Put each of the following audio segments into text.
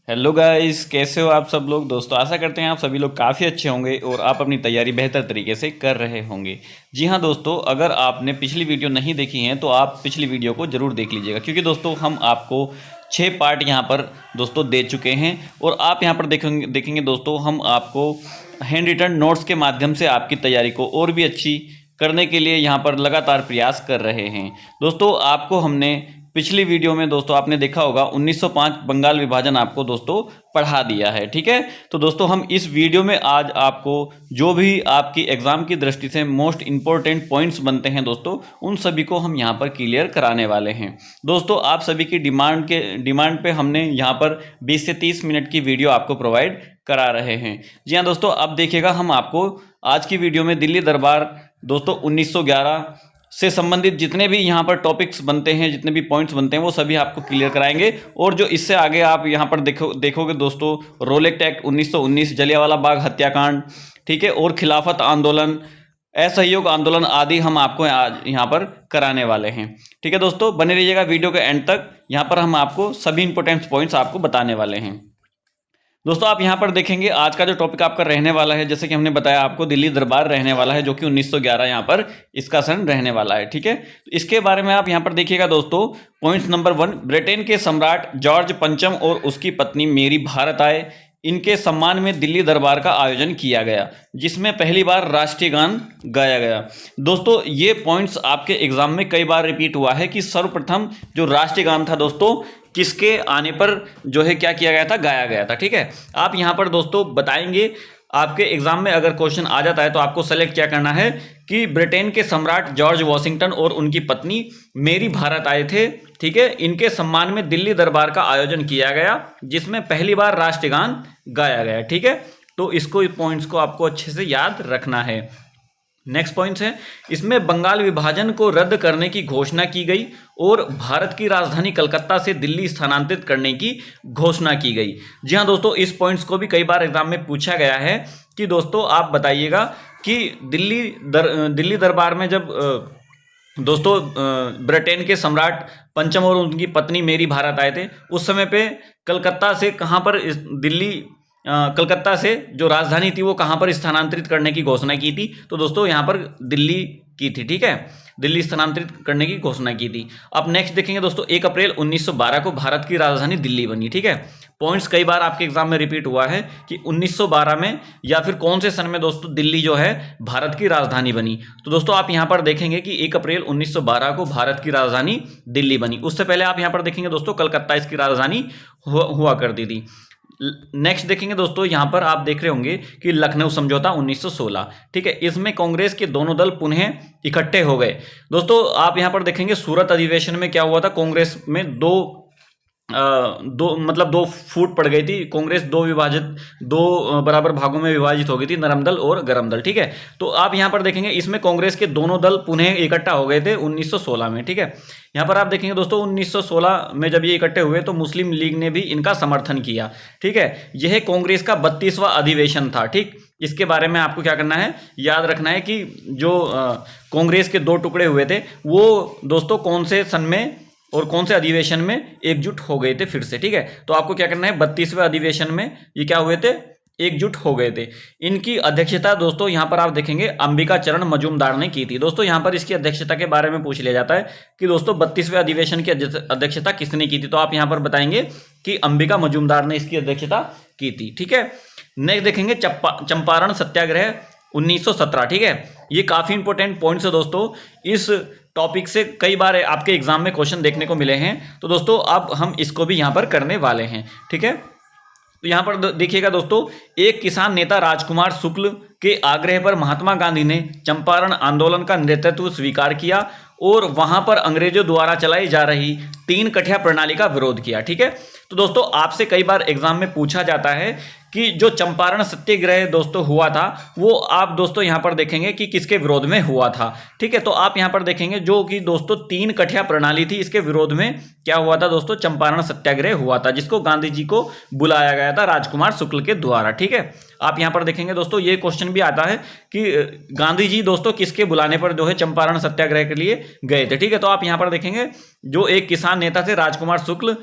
Hello guys, कैसे हो आप सब लोग। दोस्तों आशा करते हैं आप सभी लोग काफ़ी अच्छे होंगे और आप अपनी तैयारी बेहतर तरीके से कर रहे होंगे। जी हाँ दोस्तों, अगर आपने पिछली वीडियो नहीं देखी है तो आप पिछली वीडियो को ज़रूर देख लीजिएगा, क्योंकि दोस्तों हम आपको 6 पार्ट यहाँ पर दोस्तों दे चुके हैं। और आप यहाँ पर देखेंगे दोस्तों, हम आपको हैंड रिटन नोट्स के माध्यम से आपकी तैयारी को और भी अच्छी करने के लिए यहाँ पर लगातार प्रयास कर रहे हैं। दोस्तों आपको हमने पिछली वीडियो में दोस्तों आपने देखा होगा 1905 बंगाल विभाजन आपको दोस्तों पढ़ा दिया है, ठीक है। तो दोस्तों हम इस वीडियो में आज आपको जो भी आपकी एग्जाम की दृष्टि से मोस्ट इंपॉर्टेंट पॉइंट्स बनते हैं दोस्तों, उन सभी को हम यहाँ पर क्लियर कराने वाले हैं। दोस्तों आप सभी की डिमांड पे हमने यहाँ पर 20 से 30 मिनट की वीडियो आपको प्रोवाइड करा रहे हैं। जी हाँ दोस्तों, अब देखिएगा हम आपको आज की वीडियो में दिल्ली दरबार दोस्तों 1911 से संबंधित जितने भी यहाँ पर टॉपिक्स बनते हैं, जितने भी पॉइंट्स बनते हैं, वो सभी आपको क्लियर कराएंगे। और जो इससे आगे आप यहाँ पर देखोगे दोस्तों, रोलेक्ट एक्ट 1919, जलियांवाला बाग हत्याकांड, ठीक है, और खिलाफत आंदोलन, असहयोग आंदोलन आदि हम आपको आज यहाँ पर कराने वाले हैं। ठीक है दोस्तों, बने रहिएगा वीडियो के एंड तक। यहाँ पर हम आपको सभी इंपॉर्टेंट पॉइंट्स आपको बताने वाले हैं। दोस्तों आप यहाँ पर देखेंगे आज का जो टॉपिक आपका रहने वाला है, जैसे कि हमने बताया आपको, दिल्ली दरबार रहने वाला है, जो कि 1911 यहाँ पर इसका सन रहने वाला है, ठीक है। तो इसके बारे में आप यहाँ पर देखिएगा दोस्तों, पॉइंट नंबर 1, ब्रिटेन के सम्राट जॉर्ज पंचम और उसकी पत्नी मेरी भारत आए। इनके सम्मान में दिल्ली दरबार का आयोजन किया गया, जिसमें पहली बार राष्ट्रीय गान गाया गया। दोस्तों ये पॉइंट्स आपके एग्जाम में कई बार रिपीट हुआ है कि सर्वप्रथम जो राष्ट्रीय गान था दोस्तों, किसके आने पर जो है क्या किया गया था, गाया गया था, ठीक है। आप यहाँ पर दोस्तों बताएंगे, आपके एग्जाम में अगर क्वेश्चन आ जाता है तो आपको सेलेक्ट क्या करना है कि ब्रिटेन के सम्राट जॉर्ज वॉशिंगटन और उनकी पत्नी मेरी भारत आए थे, ठीक है। इनके सम्मान में दिल्ली दरबार का आयोजन किया गया, जिसमें पहली बार राष्ट्रीय गान गाया गया, ठीक है। तो इसको पॉइंट्स को आपको अच्छे से याद रखना है। नेक्स्ट पॉइंट है, इसमें बंगाल विभाजन को रद्द करने की घोषणा की गई और भारत की राजधानी कलकत्ता से दिल्ली स्थानांतरित करने की घोषणा की गई। जी हाँ दोस्तों, इस पॉइंट्स को भी कई बार एग्जाम में पूछा गया है कि दोस्तों आप बताइएगा कि दिल्ली दरबार में जब दोस्तों ब्रिटेन के सम्राट पंचम और उनकी पत्नी मेरी भारत आए थे, उस समय पे कलकत्ता से कहाँ पर कलकत्ता से जो राजधानी थी वो कहाँ पर स्थानांतरित करने की घोषणा की थी, तो दोस्तों यहाँ पर दिल्ली की थी, ठीक है। दिल्ली स्थानांतरित करने की घोषणा की थी। अब नेक्स्ट देखेंगे दोस्तों, 1 अप्रैल 1912 को भारत की राजधानी दिल्ली बनी, ठीक है। पॉइंट्स कई बार आपके एग्जाम में रिपीट हुआ है कि 1912 में या फिर कौन से सन में दोस्तों दिल्ली जो है भारत की राजधानी बनी। तो दोस्तों आप यहाँ पर देखेंगे कि 1 अप्रैल 1912 को भारत की राजधानी दिल्ली बनी। उससे पहले आप यहाँ पर देखेंगे दोस्तों, कलकत्ता इसकी राजधानी हुआ करती थी। नेक्स्ट देखेंगे दोस्तों, यहां पर आप देख रहे होंगे कि लखनऊ समझौता 1916, ठीक है। इसमें कांग्रेस के दोनों दल पुनः इकट्ठे हो गए। दोस्तों आप यहां पर देखेंगे सूरत अधिवेशन में क्या हुआ था, कांग्रेस में दो फूट पड़ गई थी। कांग्रेस दो बराबर भागों में विभाजित हो गई थी, नरम दल और गरम दल, ठीक है। तो आप यहां पर देखेंगे इसमें कांग्रेस के दोनों दल पुनः इकट्ठा हो गए थे 1916 में, ठीक है। यहां पर आप देखेंगे दोस्तों 1916 में जब ये इकट्ठे हुए तो मुस्लिम लीग ने भी इनका समर्थन किया, ठीक है। यह कांग्रेस का 32वां अधिवेशन था, ठीक। इसके बारे में आपको क्या करना है, याद रखना है कि जो कांग्रेस के 2 टुकड़े हुए थे वो दोस्तों कौन से सन में और कौन से अधिवेशन में एकजुट हो गए थे फिर से, ठीक है। तो आपको क्या करना है, 32वें अधिवेशन में ये क्या हुए थे, एकजुट हो गए थे। इनकी अध्यक्षता दोस्तों यहाँ पर आप देखेंगे अंबिका चरण मजूमदार ने की थी। दोस्तों यहाँ पर इसकी अध्यक्षता के बारे में पूछ लिया जाता है कि दोस्तों 32वें अधिवेशन की अध्यक्षता किसने की थी, तो आप यहाँ पर बताएंगे कि अंबिका मजूमदार ने इसकी अध्यक्षता की थी, ठीक है। नेक्स्ट देखेंगे चंपारण सत्याग्रह 1917, ठीक है। ये काफी इंपॉर्टेंट पॉइंट्स है दोस्तों, इस टॉपिक से कई बार आपके एग्जाम में क्वेश्चन देखने को मिले हैं। तो दोस्तों अब हम इसको भी यहाँ पर करने वाले हैं, ठीक है। तो यहाँ पर देखिएगा दोस्तों, एक किसान नेता राजकुमार शुक्ल के आग्रह पर महात्मा गांधी ने चंपारण आंदोलन का नेतृत्व स्वीकार किया और वहां पर अंग्रेजों द्वारा चलाई जा रही 3 कठिया प्रणाली का विरोध किया, ठीक है। तो दोस्तों आपसे कई बार एग्जाम में पूछा जाता है कि जो चंपारण सत्याग्रह दोस्तों हुआ था वो आप दोस्तों यहाँ पर देखेंगे कि किसके विरोध में हुआ था। ठीक है, तो आप यहाँ पर देखेंगे जो कि दोस्तों 3 कठिया प्रणाली थी, इसके विरोध में क्या हुआ था दोस्तों, चंपारण सत्याग्रह हुआ था, जिसको गांधी जी को बुलाया गया था राजकुमार शुक्ल के द्वारा। ठीक है, आप यहाँ पर देखेंगे दोस्तों ये क्वेश्चन भी आता है कि गांधी जी दोस्तों किसके बुलाने पर जो है चंपारण सत्याग्रह के लिए गए थे। ठीक है, तो आप यहाँ पर देखेंगे जो एक किसान नेता थे राजकुमार शुक्ल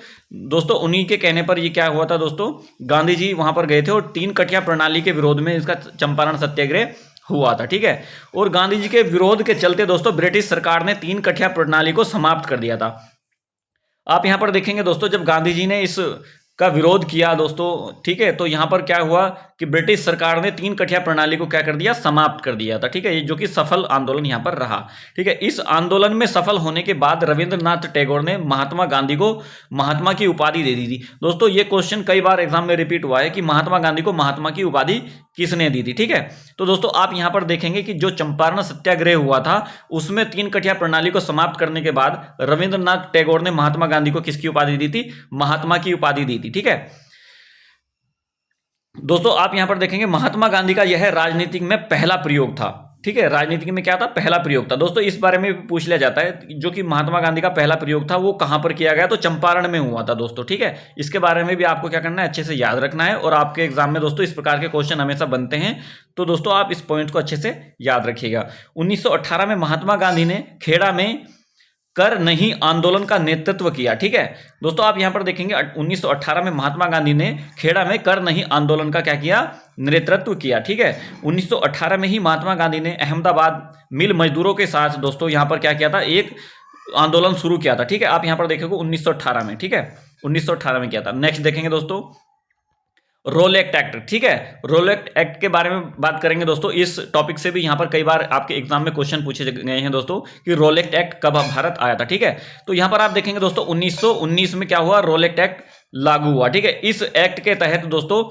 दोस्तों, उन्हीं के कहने पर ये क्या हुआ था दोस्तों, गांधी जी वहां पर गए थे और 3 कठिया प्रणाली के विरोध में इसका चंपारण सत्याग्रह हुआ था। ठीक है, और गांधी जी के विरोध के चलते दोस्तों ब्रिटिश सरकार ने 3 कठिया प्रणाली को समाप्त कर दिया था। आप यहां पर देखेंगे दोस्तों जब गांधी जी ने इस का विरोध किया दोस्तों, ठीक है, तो यहां पर क्या हुआ कि ब्रिटिश सरकार ने 3 कठिया प्रणाली को क्या कर दिया, समाप्त कर दिया था। ठीक है, जो कि सफल आंदोलन यहां पर रहा। ठीक है, इस आंदोलन में सफल होने के बाद रविंद्रनाथ टैगोर ने महात्मा गांधी को महात्मा की उपाधि दे दी थी। दोस्तों ये क्वेश्चन कई बार एग्जाम में रिपीट हुआ है कि महात्मा गांधी को महात्मा की उपाधि किसने दी थी। ठीक है, तो दोस्तों आप यहां पर देखेंगे कि जो चंपारण सत्याग्रह हुआ था उसमें 3 कठिया प्रणाली को समाप्त करने के बाद रविंद्रनाथ टैगोर ने महात्मा गांधी को किसकी उपाधि दी थी, महात्मा की उपाधि दी थी। ठीक है दोस्तों, आप यहां पर देखेंगे महात्मा गांधी का यह राजनीतिक में पहला प्रयोग था। ठीक है, राजनीति में क्या था, पहला प्रयोग था। दोस्तों इस बारे में पूछ लिया जाता है जो कि महात्मा गांधी का पहला प्रयोग था वो कहां पर किया गया, तो चंपारण में हुआ था दोस्तों। ठीक है, इसके बारे में भी आपको क्या करना है, अच्छे से याद रखना है, और आपके एग्जाम में दोस्तों इस प्रकार के क्वेश्चन हमेशा बनते हैं, तो दोस्तों आप इस पॉइंट को अच्छे से याद रखिएगा। 1918 में महात्मा गांधी ने खेड़ा में कर नहीं आंदोलन का नेतृत्व किया। ठीक है दोस्तों, आप यहां पर देखेंगे 1918 में महात्मा गांधी ने खेड़ा में कर नहीं आंदोलन का क्या किया, नेतृत्व किया। ठीक है, 1918 में ही महात्मा गांधी ने अहमदाबाद मिल मजदूरों के साथ दोस्तों यहां पर क्या किया था, एक आंदोलन शुरू किया था। ठीक है, आप यहां पर देखोगे 1918 में। ठीक है, 1918 में किया था। नेक्स्ट देखेंगे दोस्तों रोलेक्ट एक्ट। ठीक है, रोलेक्ट एक्ट के बारे में बात करेंगे दोस्तों। इस टॉपिक से भी यहां पर कई बार आपके एग्जाम में क्वेश्चन पूछे गए हैं दोस्तों कि रोलेक्ट एक्ट कब भारत आया था। ठीक है, तो यहां पर आप देखेंगे दोस्तों 1919 में क्या हुआ, रोलेक्ट एक्ट लागू हुआ। ठीक है, इस एक्ट के तहत दोस्तों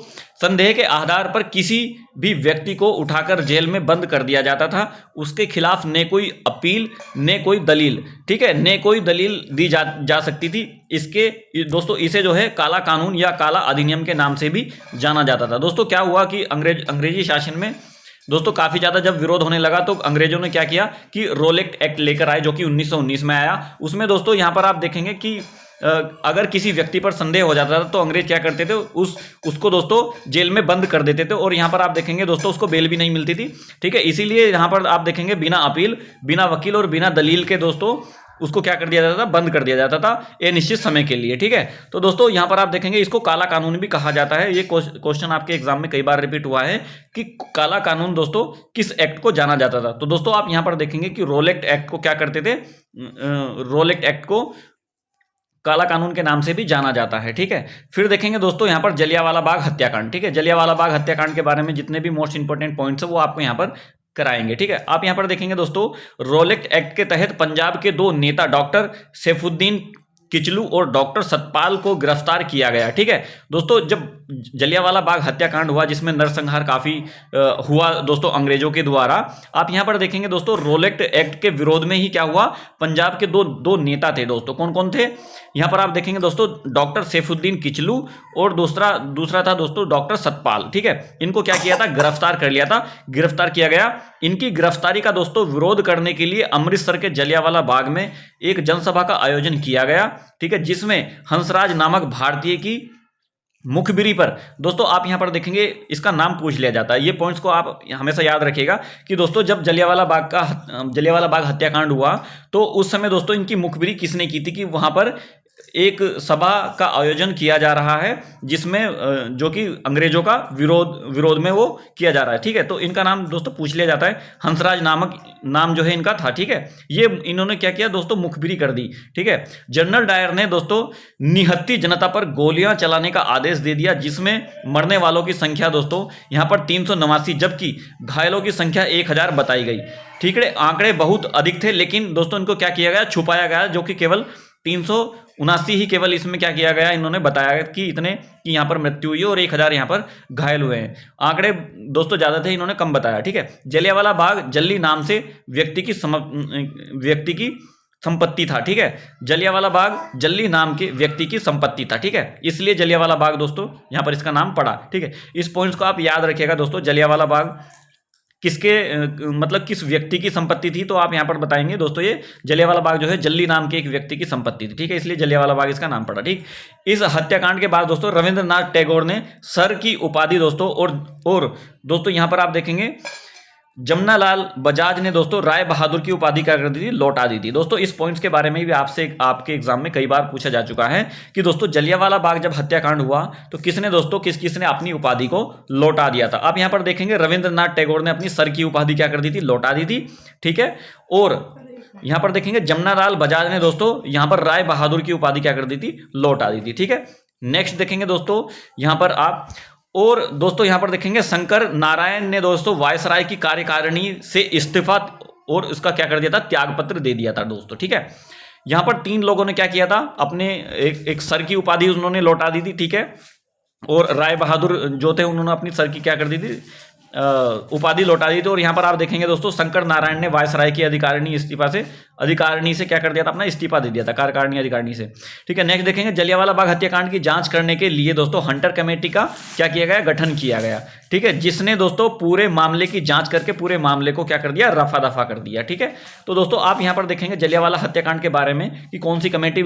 संदेह के आधार पर किसी भी व्यक्ति को उठाकर जेल में बंद कर दिया जाता था, उसके खिलाफ न कोई अपील न कोई दलील, ठीक है, न कोई दलील दी जा सकती थी। इसके दोस्तों इसे जो है काला कानून या काला अधिनियम के नाम से भी जाना जाता था। दोस्तों क्या हुआ कि अंग्रेजी शासन में दोस्तों काफी ज्यादा जब विरोध होने लगा तो अंग्रेजों ने क्या किया कि रोलेक्ट एक्ट लेकर आए, जो कि 1919 में आया। उसमें दोस्तों यहां पर आप देखेंगे कि अगर किसी व्यक्ति पर संदेह हो जाता था तो अंग्रेज क्या करते थे, उसको दोस्तों जेल में बंद कर देते थे, और यहां पर आप देखेंगे दोस्तों उसको बेल भी नहीं मिलती थी। ठीक है, इसीलिए यहां पर आप देखेंगे बिना अपील, बिना वकील और बिना दलील के दोस्तों उसको क्या कर दिया जाता था, बंद कर दिया जाता था ये निश्चित समय के लिए। ठीक है, तो दोस्तों यहां पर आप देखेंगे इसको काला कानून भी कहा जाता है। ये क्वेश्चन आपके एग्जाम में कई बार रिपीट हुआ है कि काला कानून दोस्तों किस एक्ट को जाना जाता था। तो दोस्तों आप यहां पर देखेंगे कि रोलेक्ट एक्ट को क्या करते थे, रोलेक्ट एक्ट को काला कानून के नाम से भी जाना जाता है। ठीक है, फिर देखेंगे दोस्तों यहां पर जलियांवाला बाग हत्याकांड। ठीक है, जलियांवाला बाग हत्याकांड के बारे में जितने भी मोस्ट इंपोर्टेंट पॉइंट्स है वो आपको यहां पर कराएंगे। ठीक है, आप यहां पर देखेंगे दोस्तों रोलेक्ट एक्ट के तहत पंजाब के 2 नेता डॉक्टर सैफुद्दीन किचलू और डॉक्टर सतपाल को गिरफ्तार किया गया। ठीक है दोस्तों, जब जलियांवाला बाग हत्याकांड हुआ जिसमें नरसंहार काफी हुआ दोस्तों अंग्रेजों के द्वारा, आप यहां पर देखेंगे दोस्तों रोलेक्ट एक्ट के विरोध में ही क्या हुआ, पंजाब के दो नेता थे दोस्तों। कौन कौन थे, यहां पर आप देखेंगे दोस्तों डॉक्टर सैफुद्दीन किचलू और दूसरा था दोस्तों डॉक्टर सतपाल। ठीक है, इनको क्या किया था, गिरफ्तार कर लिया था, गिरफ्तार किया गया। इनकी गिरफ्तारी का दोस्तों विरोध करने के लिए अमृतसर के जलियांवाला बाग में एक जनसभा का आयोजन किया गया। ठीक है, जिसमें हंसराज नामक भारतीय की मुखबिरी पर दोस्तों आप यहां पर देखेंगे इसका नाम पूछ लिया जाता है। ये पॉइंट्स को आप हमेशा याद रखिएगा कि दोस्तों जब जलियांवाला बाग हत्याकांड हुआ तो उस समय दोस्तों इनकी मुखबिरी किसने की थी कि वहां पर एक सभा का आयोजन किया जा रहा है जिसमें जो कि अंग्रेजों का विरोध में वो किया जा रहा है। ठीक है, तो इनका नाम दोस्तों पूछ लिया जाता है, हंसराज नामक नाम जो है इनका था। ठीक है, ये इन्होंने क्या किया दोस्तों, मुखबिरी कर दी। ठीक है, जनरल डायर ने दोस्तों निहत्थी जनता पर गोलियां चलाने का आदेश दे दिया, जिसमें मरने वालों की संख्या दोस्तों यहां पर 389 जबकि घायलों की संख्या 1000 बताई गई। ठीक है, आंकड़े बहुत अधिक थे, लेकिन दोस्तों इनको क्या किया गया, छुपाया गया, जो कि केवल 379 ही केवल इसमें क्या किया गया, इन्होंने बताया कि इतने कि यहाँ पर मृत्यु हुई और 1000 यहाँ पर घायल हुए हैं। आंकड़े दोस्तों ज्यादा थे, इन्होंने कम बताया। ठीक है, जलियांवाला बाग जल्ली नाम से व्यक्ति की संपत्ति था, ठीक है। जलियांवाला बाग जल्ली नाम के व्यक्ति की संपत्ति था, ठीक है, इसलिए जलियांवाला बाग दोस्तों यहां पर इसका नाम पड़ा, ठीक है। इस पॉइंट्स को आप याद रखिएगा दोस्तों, जलियांवाला बाग किसके मतलब किस व्यक्ति की संपत्ति थी, तो आप यहां पर बताएंगे दोस्तों ये जलियांवाला बाग जो है जल्ली नाम के एक व्यक्ति की संपत्ति थी, ठीक है, इसलिए जलियांवाला बाग इसका नाम पड़ा, ठीक। इस हत्याकांड के बाद दोस्तों रविंद्रनाथ टैगोर ने सर की उपाधि दोस्तों और दोस्तों यहां पर आप देखेंगे जमनालाल बजाज ने दोस्तों राय बहादुर की उपाधि क्या कर दी थी, लौटा दी थी। दोस्तों इस पॉइंट्स के बारे में भी आपसे आपके एग्जाम में कई बार पूछा जा चुका है कि दोस्तों जलियांवाला बाग जब हत्याकांड हुआ तो किसने दोस्तों किसने अपनी उपाधि को लौटा दिया था। आप यहां पर देखेंगे रविंद्रनाथ टैगोर ने अपनी सर की उपाधि क्या कर दी थी, लौटा दी थी, ठीक है। और यहां पर देखेंगे जमनालाल बजाज ने दोस्तों यहां पर राय बहादुर की उपाधि क्या कर दी थी, लौटा दी थी, ठीक है। नेक्स्ट देखेंगे दोस्तों यहां पर आप, और दोस्तों यहां पर देखेंगे शंकर नारायण ने दोस्तों वायसराय की कार्यकारिणी से इस्तीफा और उसका क्या कर दिया था, त्यागपत्र दे दिया था दोस्तों, ठीक है। यहां पर 3 लोगों ने क्या किया था, अपने एक सर की उपाधि उन्होंने लौटा दी थी, ठीक है। और राय बहादुर जो थे उन्होंने अपनी सर की क्या कर दी थी, उपाधि लौटा दी थी। और यहां पर आप देखेंगे दोस्तों शंकर नारायण ने वायसराय की अधिकारिणी से क्या कर दिया था, अपना इस्तीफा दे दिया था, कार्यकारिणी अधिकारिणी से, ठीक है। नेक्स्ट देखेंगे जलियांवाला बाग हत्याकांड की जांच करने के लिए दोस्तों हंटर कमेटी का क्या किया गया, गठन किया गया, ठीक है, जिसने दोस्तों पूरे मामले की जांच करके पूरे मामले को क्या कर दिया, रफा दफा कर दिया, ठीक है। तो दोस्तों आप यहां पर देखेंगे जलियांवाला हत्याकांड के बारे में कि कौन सी कमेटी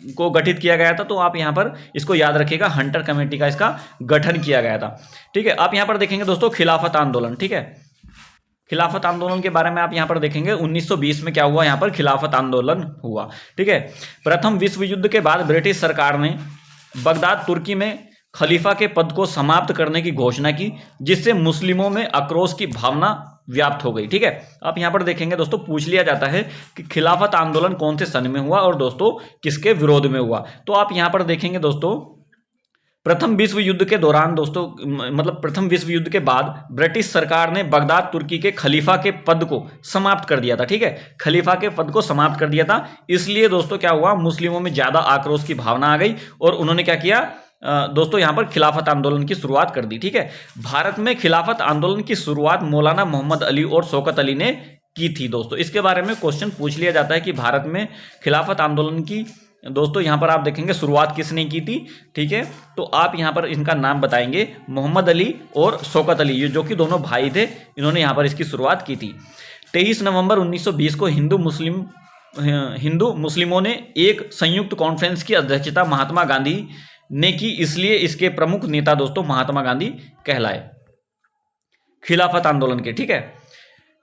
को गठित किया गया था, तो आप यहां पर इसको याद रखिएगा, हंटर कमेटी का इसका गठन किया गया था, ठीक है। आप यहां पर देखेंगे दोस्तों खिलाफत आंदोलन, ठीक है। खिलाफत आंदोलन के बारे में आप यहां पर देखेंगे 1920 में क्या हुआ, यहां पर खिलाफत आंदोलन हुआ, ठीक है। प्रथम विश्व युद्ध के बाद ब्रिटिश सरकार ने बगदाद तुर्की में खलीफा के पद को समाप्त करने की घोषणा की, जिससे मुस्लिमों में आक्रोश की भावना व्याप्त हो गई, ठीक है। आप यहां पर देखेंगे दोस्तों पूछ लिया जाता है कि खिलाफत आंदोलन कौन से सन में हुआ और दोस्तों किसके विरोध में हुआ, तो आप यहां पर देखेंगे दोस्तों प्रथम विश्व युद्ध के दौरान दोस्तों मतलब प्रथम विश्व युद्ध के बाद ब्रिटिश सरकार ने बगदाद तुर्की के खलीफा के पद को समाप्त कर दिया था, ठीक है, खलीफा के पद को समाप्त कर दिया था। इसलिए दोस्तों क्या हुआ, मुस्लिमों में ज्यादा आक्रोश की भावना आ गई और उन्होंने क्या किया दोस्तों यहां पर खिलाफत आंदोलन की शुरुआत कर दी, ठीक है। भारत में खिलाफत आंदोलन की शुरुआत मौलाना मोहम्मद अली और शौकत अली ने की थी दोस्तों। इसके बारे में क्वेश्चन पूछ लिया जाता है कि भारत में खिलाफत आंदोलन की दोस्तों यहां पर आप देखेंगे शुरुआत किसने की थी, ठीक है। तो आप यहां पर इनका नाम बताएंगे, मोहम्मद अली और शौकत अली, ये जो कि दोनों भाई थे, इन्होंने यहां पर इसकी शुरुआत की थी। 23 नवंबर 1920 को हिंदू मुस्लिमों ने एक संयुक्त कॉन्फ्रेंस की अध्यक्षता महात्मा गांधी ने की, इसलिए इसके प्रमुख नेता दोस्तों महात्मा गांधी कहलाए खिलाफत आंदोलन के, ठीक है।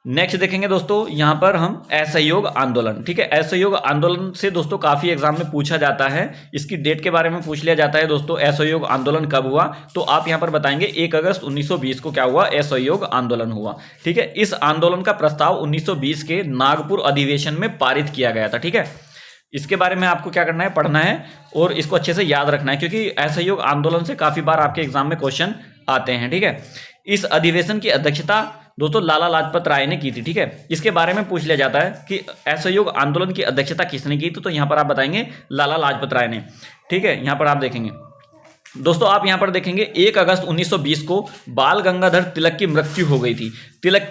नेक्स्ट देखेंगे दोस्तों यहां पर हम असहयोग आंदोलन, ठीक है। असहयोग आंदोलन से दोस्तों काफी एग्जाम में पूछा जाता है, इसकी डेट के बारे में पूछ लिया जाता है दोस्तों, असहयोग आंदोलन कब हुआ, तो आप यहां पर बताएंगे 1 अगस्त 1920 को क्या हुआ, असहयोग आंदोलन हुआ, ठीक है। इस आंदोलन का प्रस्ताव 1920 के नागपुर अधिवेशन में पारित किया गया था, ठीक है। इसके बारे में आपको क्या करना है, पढ़ना है और इसको अच्छे से याद रखना है, क्योंकि असहयोग आंदोलन से काफी बार आपके एग्जाम में क्वेश्चन आते हैं, ठीक है। इस अधिवेशन की अध्यक्षता दोस्तों लाला लाजपत राय ने की थी, ठीक है। इसके बारे में पूछ लिया जाता है कि असहयोग आंदोलन की अध्यक्षता किसने की थी, तो यहां पर आप बताएंगे लाला लाजपत राय ने, ठीक है। यहां पर आप देखेंगे दोस्तों, आप यहां पर देखेंगे 1 अगस्त 1920 को बाल गंगाधर तिलक की मृत्यु हो गई थी। तिलक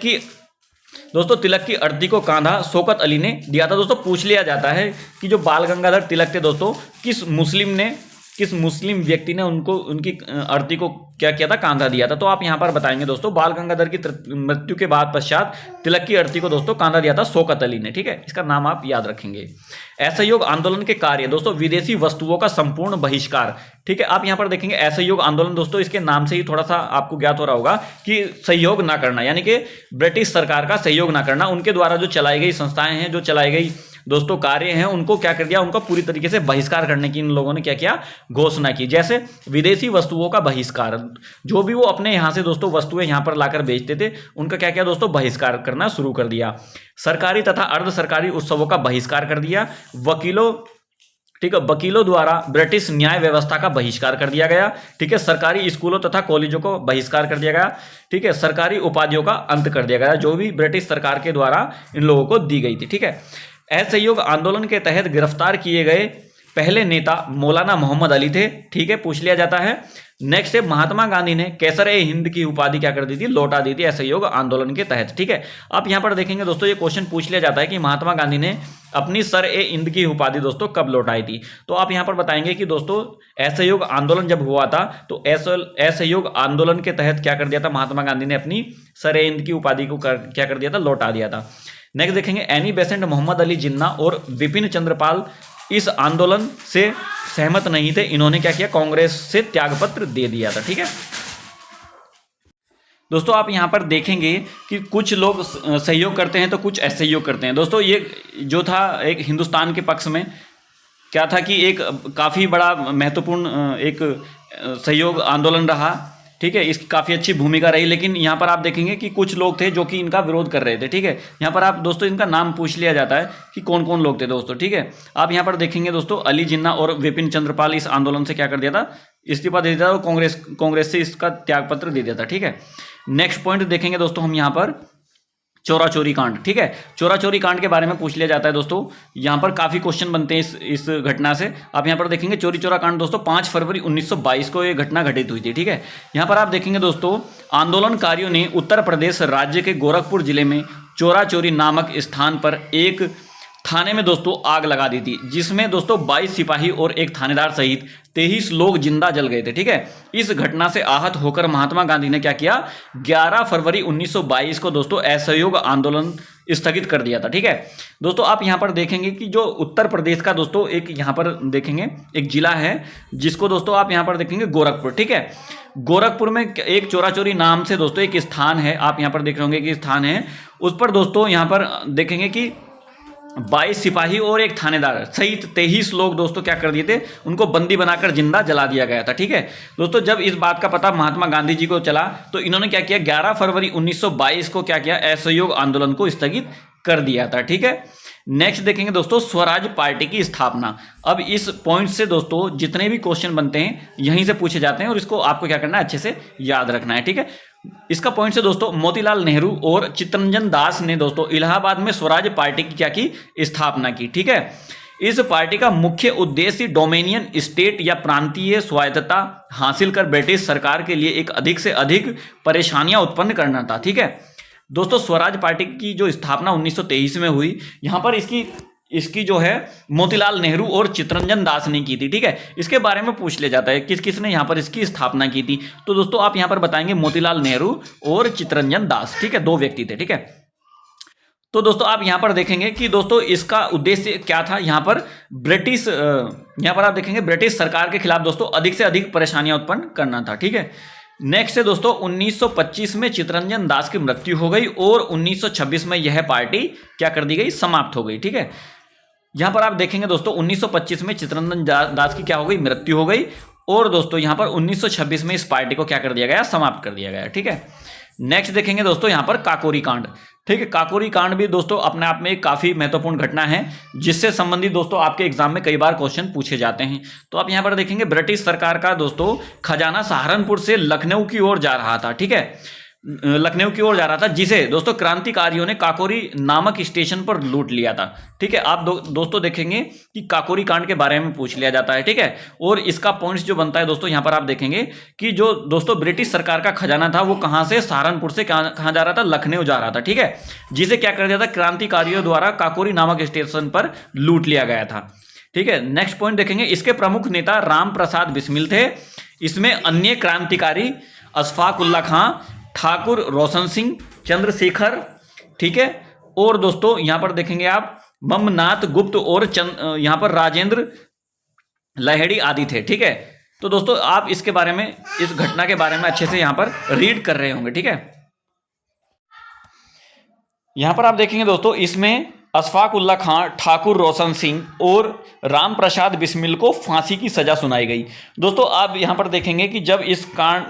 की अर्थी को कांधा शौकत अली ने दिया था। दोस्तों पूछ लिया जाता है कि जो बाल गंगाधर तिलक थे दोस्तों, किस मुस्लिम व्यक्ति ने उनकी अर्थी को क्या किया था, कांधा दिया था, तो आप यहां पर बताएंगे दोस्तों बाल गंगाधर की मृत्यु के बाद पश्चात तिलक की अर्थी को दोस्तों कांधा दिया था शौकत अली ने, ठीक है। इसका नाम आप याद रखेंगे। असहयोग आंदोलन के कार्य दोस्तों विदेशी वस्तुओं का संपूर्ण बहिष्कार, ठीक है। आप यहां पर देखेंगे असहयोग आंदोलन दोस्तों, इसके नाम से ही थोड़ा सा आपको ज्ञात हो रहा होगा कि सहयोग ना करना, यानी कि ब्रिटिश सरकार का सहयोग ना करना, उनके द्वारा जो चलाई गई संस्थाएं हैं, जो चलाई गई दोस्तों कार्य हैं, उनको क्या कर दिया, उनका पूरी तरीके से बहिष्कार करने की इन लोगों ने क्या किया, घोषणा की। जैसे विदेशी वस्तुओं का बहिष्कार, जो भी वो अपने यहां से दोस्तों वस्तुएं यहां पर लाकर बेचते थे, उनका क्या किया दोस्तों, बहिष्कार करना शुरू कर दिया। सरकारी तथा अर्ध सरकारी उत्सवों का बहिष्कार कर दिया। वकीलों द्वारा ब्रिटिश न्याय व्यवस्था का बहिष्कार कर दिया गया, ठीक है। सरकारी स्कूलों तथा कॉलेजों को बहिष्कार कर दिया गया, ठीक है। सरकारी उपाधियों का अंत कर दिया गया, जो भी ब्रिटिश सरकार के द्वारा इन लोगों को दी गई थी, ठीक है। असहयोग आंदोलन के तहत गिरफ्तार किए गए पहले नेता मौलाना मोहम्मद अली थे, ठीक है, पूछ लिया जाता है। नेक्स्ट है महात्मा गांधी ने कैसर-ए-हिंद की उपाधि क्या कर दी थी, लौटा दी थी असहयोग आंदोलन के तहत, ठीक है। आप यहां पर देखेंगे दोस्तों ये क्वेश्चन पूछ लिया जाता है कि महात्मा गांधी ने अपनी सर-ए-हिंद की उपाधि दोस्तों कब लौटाई थी। तो आप यहां पर बताएंगे कि दोस्तों असहयोग आंदोलन जब हुआ था तो असहयोग आंदोलन के तहत क्या कर दिया था, महात्मा गांधी ने अपनी सर-ए-हिंद की उपाधि को क्या कर दिया था, लौटा दिया था। नेक्स्ट देखेंगे एनी बेसेंट, मोहम्मद अली जिन्ना और विपिन चंद्रपाल इस आंदोलन से सहमत नहीं थे, इन्होंने क्या किया, कांग्रेस से त्यागपत्र दे दिया था, ठीक है। दोस्तों आप यहां पर देखेंगे कि कुछ लोग सहयोग करते हैं तो कुछ असहयोग करते हैं। दोस्तों ये जो था एक हिंदुस्तान के पक्ष में क्या था कि एक काफ़ी बड़ा महत्वपूर्ण एक सहयोग आंदोलन रहा, ठीक है, इसकी काफ़ी अच्छी भूमिका रही। लेकिन यहाँ पर आप देखेंगे कि कुछ लोग थे जो कि इनका विरोध कर रहे थे, ठीक है। यहाँ पर आप दोस्तों इनका नाम पूछ लिया जाता है कि कौन कौन लोग थे दोस्तों, ठीक है। आप यहाँ पर देखेंगे दोस्तों अली जिन्ना और विपिन चंद्रपाल इस आंदोलन से क्या कर दिया था, इस्तीफा दे दिया था और कांग्रेस से इसका त्यागपत्र दे दिया था, ठीक है। नेक्स्ट पॉइंट देखेंगे दोस्तों हम यहाँ पर चोरा चोरी कांड, ठीक है। चोरा चोरी कांड के बारे में पूछ लिया जाता है दोस्तों, यहाँ पर काफ़ी क्वेश्चन बनते हैं इस घटना से। आप यहाँ पर देखेंगे चोरी चोरा कांड दोस्तों 5 फरवरी 1922 को ये घटना घटित हुई थी, ठीक है। यहाँ पर आप देखेंगे दोस्तों आंदोलनकारियों ने उत्तर प्रदेश राज्य के गोरखपुर जिले में चोरा चोरी नामक स्थान पर एक थाने में दोस्तों आग लगा दी थी, जिसमें दोस्तों 22 सिपाही और एक थानेदार सहित 23 लोग जिंदा जल गए थे, ठीक है। इस घटना से आहत होकर महात्मा गांधी ने क्या किया, 11 फरवरी 1922 को दोस्तों असहयोग आंदोलन स्थगित कर दिया था, ठीक है। दोस्तों आप यहां पर देखेंगे कि जो उत्तर प्रदेश का दोस्तों एक यहां पर देखेंगे एक जिला है जिसको दोस्तों आप यहां पर देखेंगे गोरखपुर, ठीक है। गोरखपुर में एक चोरा चोरी नाम से दोस्तों एक स्थान है, आप यहां पर देख रहे होंगे कि स्थान है, उस पर दोस्तों यहां पर देखेंगे कि 22 सिपाही और एक थानेदार सहित 23 लोग दोस्तों क्या कर दिए थे, उनको बंदी बनाकर जिंदा जला दिया गया था, ठीक है। दोस्तों जब इस बात का पता महात्मा गांधी जी को चला तो इन्होंने क्या किया, 11 फरवरी 1922 को क्या किया, असहयोग आंदोलन को स्थगित कर दिया था, ठीक है। नेक्स्ट देखेंगे दोस्तों स्वराज पार्टी की स्थापना। अब इस पॉइंट से दोस्तों जितने भी क्वेश्चन बनते हैं यहीं से पूछे जाते हैं और इसको आपको क्या करना है, अच्छे से याद रखना है, ठीक है। इसका पॉइंट से दोस्तों मोतीलाल नेहरू और चित्तरंजन दास ने दोस्तों इलाहाबाद में स्वराज पार्टी की क्या की, स्थापना की, ठीक है। इस पार्टी का मुख्य उद्देश्य डोमिनियन स्टेट या प्रांतीय स्वायत्तता हासिल कर ब्रिटिश सरकार के लिए एक अधिक से अधिक परेशानियां उत्पन्न करना था, ठीक है। दोस्तों स्वराज पार्टी की जो स्थापना 1923 में हुई, यहां पर इसकी जो है मोतीलाल नेहरू और चित्तरंजन दास ने की थी, ठीक है। इसके बारे में पूछ लिया जाता है किस किस ने यहाँ पर इसकी स्थापना की थी, तो दोस्तों आप यहाँ पर बताएंगे मोतीलाल नेहरू और चित्तरंजन दास, ठीक है, 2 व्यक्ति थे, ठीक है। तो दोस्तों आप यहाँ पर देखेंगे कि दोस्तों इसका उद्देश्य क्या था, यहाँ पर यहाँ पर आप देखेंगे ब्रिटिश सरकार के खिलाफ दोस्तों अधिक से अधिक परेशानियां उत्पन्न करना था, ठीक है। नेक्स्ट है दोस्तों 1925 में चित्तरंजन दास की मृत्यु हो गई और 1926 में यह पार्टी क्या कर दी गई, समाप्त हो गई, ठीक है। यहां पर आप देखेंगे दोस्तों 1925 में चित्तरंजन दास की क्या हो गई, मृत्यु हो गई और दोस्तों यहां पर 1926 में इस पार्टी को क्या कर दिया गया, समाप्त कर दिया गया, ठीक है। नेक्स्ट देखेंगे दोस्तों यहां पर काकोरी कांड, ठीक है। काकोरी कांड भी दोस्तों अपने आप में एक काफी महत्वपूर्ण घटना है जिससे संबंधित दोस्तों आपके एग्जाम में कई बार क्वेश्चन पूछे जाते हैं। तो आप यहां पर देखेंगे ब्रिटिश सरकार का दोस्तों खजाना सहारनपुर से लखनऊ की ओर जा रहा था, ठीक है, लखनऊ की ओर जा रहा था, जिसे दोस्तों क्रांतिकारियों ने काकोरी नामक स्टेशन पर लूट लिया था, ठीक है। आप दोस्तों देखेंगे कि काकोरी कांड के बारे में पूछ लिया जाता है, ठीक है। और इसका पॉइंट्स जो बनता है दोस्तों यहाँ पर आप देखेंगे कि जो दोस्तों ब्रिटिश सरकार का खजाना था वो कहाँ से, सहारनपुर से कहाँ जा रहा था, लखनऊ जा रहा था, ठीक है, जिसे क्या कर दिया था, क्रांतिकारियों द्वारा काकोरी नामक स्टेशन पर लूट लिया गया था, ठीक है। नेक्स्ट पॉइंट देखेंगे इसके प्रमुख नेता राम प्रसाद बिस्मिल थे। इसमें अन्य क्रांतिकारी अशफाक उल्ला खां, ठाकुर रोशन सिंह, चंद्रशेखर, ठीक है, और दोस्तों यहां पर देखेंगे आप बम्बनाथ गुप्त और यहां पर राजेंद्र लहेड़ी आदि थे, ठीक है। तो दोस्तों आप इसके बारे में, इस घटना के बारे में अच्छे से यहां पर रीड कर रहे होंगे, ठीक है। यहां पर आप देखेंगे दोस्तों इसमें अशफाक उल्ला खां, ठाकुर रोशन सिंह और राम प्रसाद बिस्मिल को फांसी की सजा सुनाई गई। दोस्तों आप यहां पर देखेंगे कि जब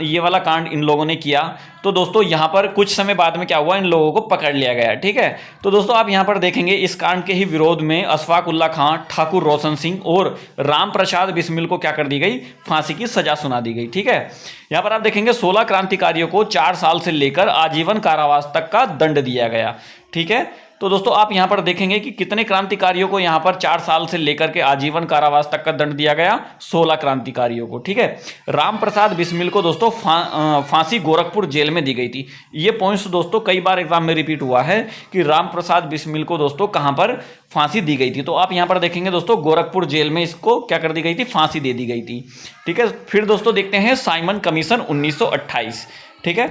ये वाला कांड इन लोगों ने किया तो दोस्तों यहां पर कुछ समय बाद में क्या हुआ, इन लोगों को पकड़ लिया गया, ठीक है। तो दोस्तों आप यहां पर देखेंगे इस कांड के ही विरोध में अशफाक उल्ला खां, ठाकुर रोशन सिंह और राम प्रसाद बिस्मिल को क्या कर दी गई, फांसी की सजा सुना दी गई, ठीक है। यहां पर आप देखेंगे 16 क्रांतिकारियों को 4 साल से लेकर आजीवन कारावास तक का दंड दिया गया, ठीक है। तो दोस्तों आप यहां पर देखेंगे कि कितने क्रांतिकारियों को यहां पर 4 साल से लेकर के आजीवन कारावास तक का दंड दिया गया, 16 क्रांतिकारियों को। ठीक है, राम प्रसाद बिस्मिल को दोस्तों फांसी गोरखपुर जेल में दी गई थी। ये पॉइंट्स दोस्तों कई बार एग्जाम में रिपीट हुआ है कि राम प्रसाद बिस्मिल को दोस्तों कहां पर फांसी दी गई थी। तो आप यहां पर देखेंगे दोस्तों गोरखपुर जेल में इसको क्या कर दी गई थी, फांसी दे दी गई थी। ठीक है, फिर दोस्तों देखते हैं साइमन कमीशन 1928। ठीक है,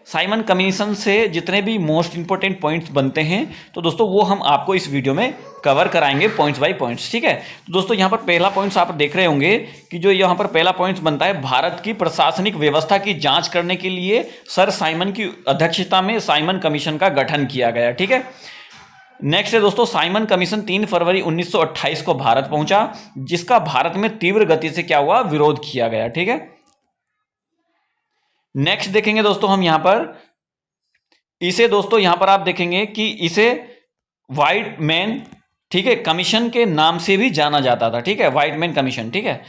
साइमन कमीशन से जितने भी मोस्ट इंपोर्टेंट पॉइंट्स बनते हैं तो दोस्तों वो हम आपको इस वीडियो में कवर कराएंगे पॉइंट्स बाय पॉइंट्स। ठीक है, तो दोस्तों यहाँ पर पहला पॉइंट्स आप देख रहे होंगे कि जो यहाँ पर पहला पॉइंट्स बनता है, भारत की प्रशासनिक व्यवस्था की जांच करने के लिए सर साइमन की अध्यक्षता में साइमन कमीशन का गठन किया गया। ठीक है, नेक्स्ट है दोस्तों साइमन कमीशन 3 फरवरी 1928 को भारत पहुंचा, जिसका भारत में तीव्र गति से क्या हुआ, विरोध किया गया। ठीक है, नेक्स्ट देखेंगे दोस्तों हम यहां पर इसे दोस्तों यहां पर आप देखेंगे कि इसे व्हाइट मैन, ठीक है, कमीशन के नाम से भी जाना जाता था। ठीक है, व्हाइट मैन कमीशन। ठीक है,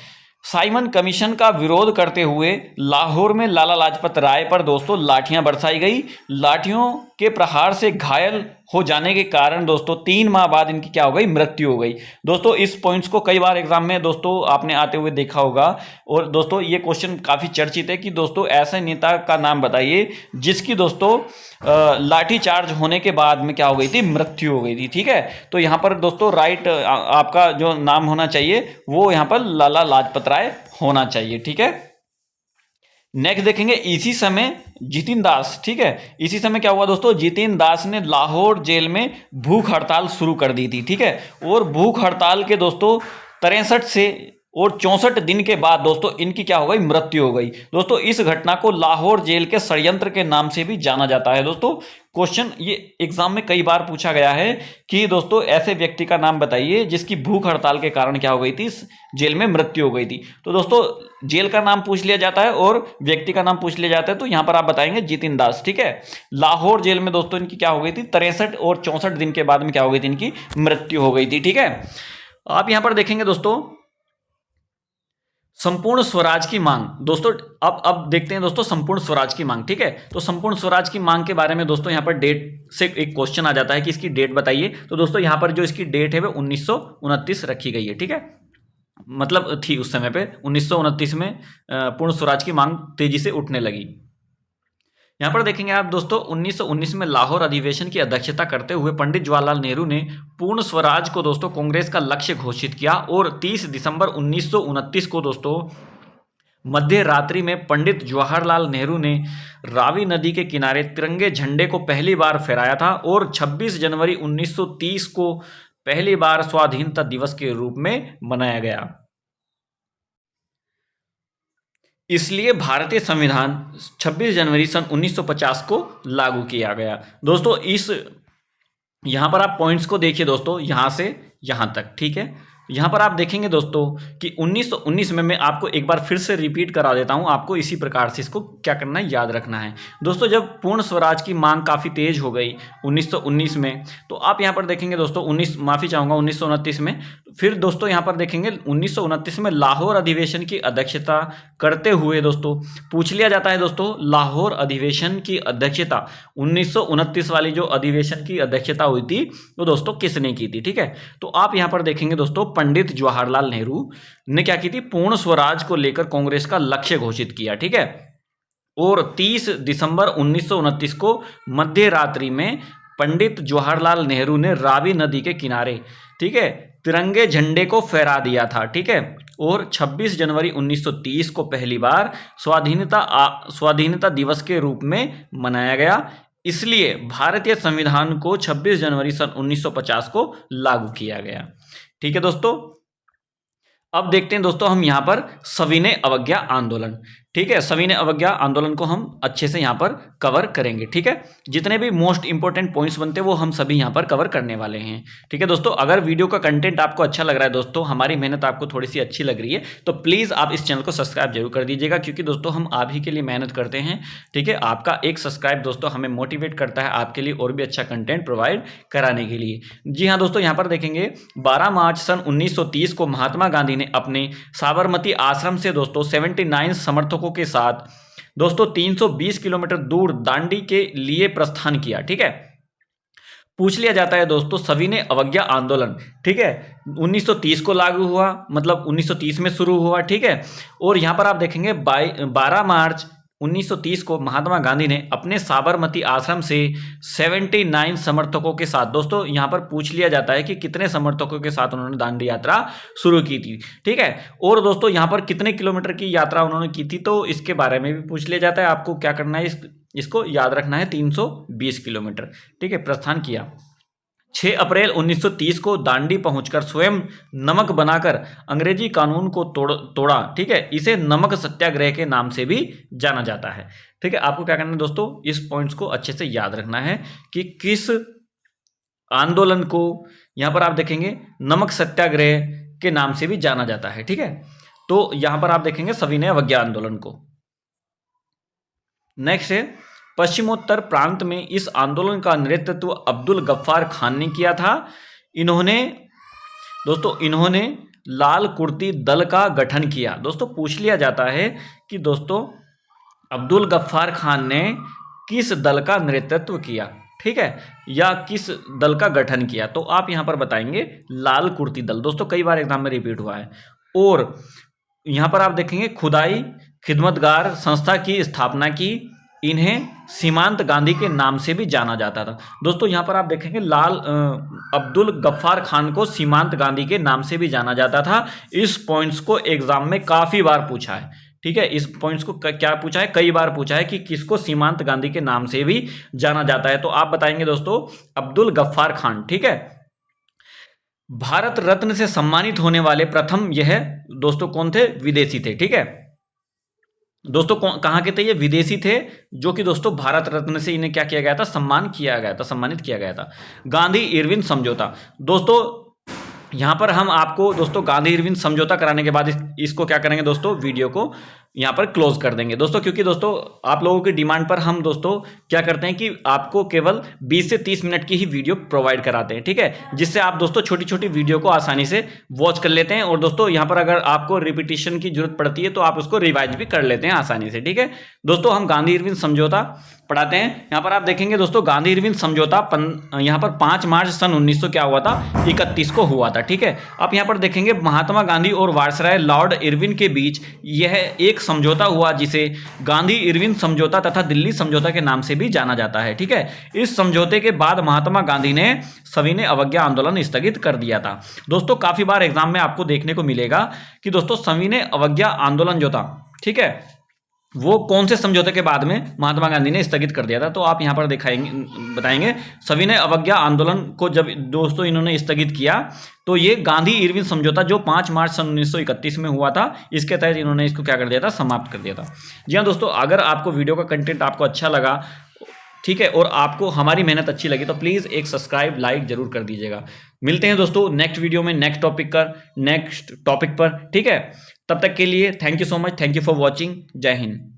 साइमन कमीशन का विरोध करते हुए लाहौर में लाला लाजपत राय पर दोस्तों लाठियां बरसाई गई। लाठियों के प्रहार से घायल हो जाने के कारण दोस्तों 3 माह बाद इनकी क्या हो गई, मृत्यु हो गई। दोस्तों इस पॉइंट्स को कई बार एग्जाम में दोस्तों आपने आते हुए देखा होगा, और दोस्तों ये क्वेश्चन काफी चर्चित है कि दोस्तों ऐसे नेता का नाम बताइए जिसकी दोस्तों लाठी चार्ज होने के बाद में क्या हो गई थी, मृत्यु हो गई थी। ठीक है, तो यहां पर दोस्तों राइट आपका जो नाम होना चाहिए वो यहां पर लाला लाजपत राय होना चाहिए। ठीक है, नेक्स्ट देखेंगे इसी समय जितिन दास। ठीक है, इसी समय क्या हुआ दोस्तों, जितिन दास ने लाहौर जेल में भूख हड़ताल शुरू कर दी थी। ठीक है, और भूख हड़ताल के दोस्तों 63 से और 64 दिन के बाद दोस्तों इनकी क्या हो गई, मृत्यु हो गई। दोस्तों इस घटना को लाहौर जेल के षड्यंत्र के नाम से भी जाना जाता है। दोस्तों क्वेश्चन ये एग्जाम में कई बार पूछा गया है कि दोस्तों ऐसे व्यक्ति का नाम बताइए जिसकी भूख हड़ताल के कारण क्या हो गई थी, जेल में मृत्यु हो गई थी। तो दोस्तों जेल का नाम पूछ लिया जाता है और व्यक्ति का नाम पूछ लिया जाता है, तो यहां पर आप बताएंगे जितिन दास। ठीक है, लाहौर जेल में दोस्तों इनकी क्या हो गई थी, 63 और 64 दिन के बाद में क्या हो गई थी, इनकी मृत्यु हो गई थी। ठीक है, आप यहां पर देखेंगे दोस्तों संपूर्ण स्वराज की मांग। दोस्तों अब देखते हैं दोस्तों संपूर्ण स्वराज की मांग। ठीक है, तो संपूर्ण स्वराज की मांग के बारे में दोस्तों यहां पर डेट से एक क्वेश्चन आ जाता है कि इसकी डेट बताइए। तो दोस्तों यहां पर जो इसकी डेट है वो 1929 रखी गई है। ठीक है, मतलब थी उस समय पे 1929 में पूर्ण स्वराज की मांग तेजी से उठने लगी। यहां पर देखेंगे आप दोस्तों 1919 में लाहौर अधिवेशन की अध्यक्षता करते हुए पंडित जवाहरलाल नेहरू ने पूर्ण स्वराज को दोस्तों कांग्रेस का लक्ष्य घोषित किया, और 30 दिसंबर 1929 को दोस्तों मध्य रात्रि में पंडित जवाहरलाल नेहरू ने रावी नदी के किनारे तिरंगे झंडे को पहली बार फहराया था, और 26 जनवरी 1930 को पहली बार स्वाधीनता दिवस के रूप में मनाया गया। इसलिए भारतीय संविधान 26 जनवरी सन 1950 को लागू किया गया। दोस्तों इस यहां पर आप पॉइंट्स को देखिए दोस्तों, यहां से यहां तक। ठीक है, यहां पर आप देखेंगे दोस्तों कि 1919 में मैं आपको एक बार फिर से रिपीट करा देता हूं, आपको इसी प्रकार से इसको क्या करना है, याद रखना है। दोस्तों जब पूर्ण स्वराज की मांग काफ़ी तेज हो गई 1919 में, तो आप यहां पर देखेंगे दोस्तों 1929 में, फिर दोस्तों यहां पर देखेंगे 1929 में लाहौर अधिवेशन की अध्यक्षता करते हुए दोस्तों पूछ लिया जाता है दोस्तों लाहौर अधिवेशन की अध्यक्षता 1929 वाली जो अधिवेशन की अध्यक्षता हुई थी वो दोस्तों किसने की थी। ठीक है, तो आप यहां पर देखेंगे दोस्तों पंडित जवाहरलाल नेहरू ने क्या की थी, पूर्ण स्वराज को लेकर कांग्रेस का लक्ष्य घोषित किया। ठीक है, और 30 दिसंबर 1929 को मध्य रात्रि में पंडित जवाहरलाल नेहरू ने रावी नदी के किनारे, ठीक है, तिरंगे झंडे को फहरा दिया था। ठीक है, और 26 जनवरी 1930 को पहली बार स्वाधीनता दिवस के रूप में मनाया गया। इसलिए भारतीय संविधान को 26 जनवरी सन 1950 को लागू किया गया। ठीक है दोस्तों, अब देखते हैं दोस्तों हम यहां पर सविनय अवज्ञा आंदोलन। ठीक है, सविनय अवज्ञा आंदोलन को हम अच्छे से यहां पर कवर करेंगे। ठीक है, जितने भी मोस्ट इंपोर्टेंट पॉइंट्स बनते हैं वो हम सभी यहां पर कवर करने वाले हैं। ठीक है दोस्तों, अगर वीडियो का कंटेंट आपको अच्छा लग रहा है दोस्तों, हमारी मेहनत आपको थोड़ी सी अच्छी लग रही है, तो प्लीज़ आप इस चैनल को सब्सक्राइब जरूर कर दीजिएगा, क्योंकि दोस्तों हम आप ही के लिए मेहनत करते हैं। ठीक है, आपका एक सब्सक्राइब दोस्तों हमें मोटिवेट करता है आपके लिए और भी अच्छा कंटेंट प्रोवाइड कराने के लिए। जी हाँ दोस्तों, यहाँ पर देखेंगे 12 मार्च सन 1930 को महात्मा गांधी ने अपने साबरमती आश्रम से दोस्तों 79 समर्थकों के साथ दोस्तों 320 किलोमीटर दूर दांडी के लिए प्रस्थान किया। ठीक है, पूछ लिया जाता है दोस्तों सविनय अवज्ञा आंदोलन, ठीक है, 1930 को लागू हुआ, मतलब 1930 में शुरू हुआ, ठीक है। और यहाँ पर आप देखेंगे 12 मार्च 1930 को महात्मा गांधी ने अपने साबरमती आश्रम से 79 समर्थकों के साथ, दोस्तों यहाँ पर पूछ लिया जाता है कि कितने समर्थकों के साथ उन्होंने दांडी यात्रा शुरू की थी, ठीक है। और दोस्तों यहाँ पर कितने किलोमीटर की यात्रा उन्होंने की थी, तो इसके बारे में भी पूछ लिया जाता है। आपको क्या करना है, इसको याद रखना है, 320 किलोमीटर, ठीक है, प्रस्थान किया। 6 अप्रैल 1930 को दांडी पहुंचकर स्वयं नमक बनाकर अंग्रेजी कानून को तोड़ा, ठीक है। इसे नमक सत्याग्रह के नाम से भी जाना जाता है, ठीक है। आपको क्या करना है दोस्तों, इस पॉइंट्स को अच्छे से याद रखना है कि किस आंदोलन को यहां पर आप देखेंगे नमक सत्याग्रह के नाम से भी जाना जाता है, ठीक है। तो यहां पर आप देखेंगे सविनय अवज्ञा आंदोलन को। नेक्स्ट है, पश्चिमोत्तर प्रांत में इस आंदोलन का नेतृत्व अब्दुल गफ्फार खान ने किया था। इन्होंने लाल कुर्ती दल का गठन किया। दोस्तों पूछ लिया जाता है कि दोस्तों अब्दुल गफ्फार खान ने किस दल का नेतृत्व किया, ठीक है, या किस दल का गठन किया, तो आप यहां पर बताएंगे लाल कुर्ती दल। दोस्तों कई बार एग्जाम में रिपीट हुआ है। और यहां पर आप देखेंगे खुदाई खिदमतगार संस्था की स्थापना की। इन्हें सीमांत गांधी के नाम से भी जाना जाता था। दोस्तों यहाँ पर आप देखेंगे अब्दुल गफ्फार खान को सीमांत गांधी के नाम से भी जाना जाता था। इस पॉइंट्स को एग्जाम में काफी बार पूछा है, ठीक है। इस पॉइंट्स को क्या पूछा है, कई बार पूछा है कि किसको सीमांत गांधी के नाम से भी जाना जाता है, तो आप बताएंगे दोस्तों अब्दुल गफ्फार खान, ठीक है। भारत रत्न से सम्मानित होने वाले प्रथम यह दोस्तों कौन थे, विदेशी थे, ठीक है। दोस्तों कहाँ के थे, ये विदेशी थे, जो कि दोस्तों भारत रत्न से इन्हें क्या किया गया था, सम्मानित किया गया था। गांधी इरविन समझौता। दोस्तों यहाँ पर हम आपको दोस्तों गांधी इरविन समझौता कराने के बाद इसको क्या करेंगे दोस्तों, वीडियो को यहाँ पर क्लोज कर देंगे दोस्तों, क्योंकि दोस्तों आप लोगों की डिमांड पर हम दोस्तों क्या करते हैं कि आपको केवल 20 से 30 मिनट की ही वीडियो प्रोवाइड कराते हैं, ठीक है, जिससे आप दोस्तों छोटी छोटी वीडियो को आसानी से वॉच कर लेते हैं। और दोस्तों यहाँ पर अगर आपको रिपीटिशन की जरूरत पड़ती है तो आप उसको रिवाइज भी कर लेते हैं आसानी से, ठीक है। दोस्तों हम गांधी इरविन समझौता पढ़ाते हैं। यहाँ पर आप देखेंगे दोस्तों गांधी इरविन समझौता यहाँ पर 5 मार्च सन 1931 को हुआ था, ठीक है। आप यहाँ पर देखेंगे महात्मा गांधी और वायसराय लॉर्ड इरविन के बीच यह एक समझौता हुआ जिसे गांधी इरविन समझौता तथा दिल्ली समझौता के नाम से भी जाना जाता है, ठीक है। इस समझौते के बाद महात्मा गांधी ने सविनय अवज्ञा आंदोलन स्थगित कर दिया था। दोस्तों काफी बार एग्जाम में आपको देखने को मिलेगा कि दोस्तों सविनय अवज्ञा आंदोलन जो था, ठीक है, वो कौन से समझौते के बाद में महात्मा गांधी ने स्थगित कर दिया था, तो आप यहां पर बताएंगे सविनय अवज्ञा आंदोलन को जब दोस्तों इन्होंने स्थगित किया तो ये गांधी इरविन समझौता जो 5 मार्च सन 1931 में हुआ था, इसके तहत इन्होंने इसको क्या कर दिया था, समाप्त कर दिया था। जी हाँ दोस्तों, अगर आपको वीडियो का कंटेंट आपको अच्छा लगा, ठीक है, और आपको हमारी मेहनत अच्छी लगी तो प्लीज़ एक सब्सक्राइब लाइक जरूर कर दीजिएगा। मिलते हैं दोस्तों नेक्स्ट वीडियो में नेक्स्ट टॉपिक पर, ठीक है। तब तक के लिए thank you so much, thank you for watching, जय हिंद।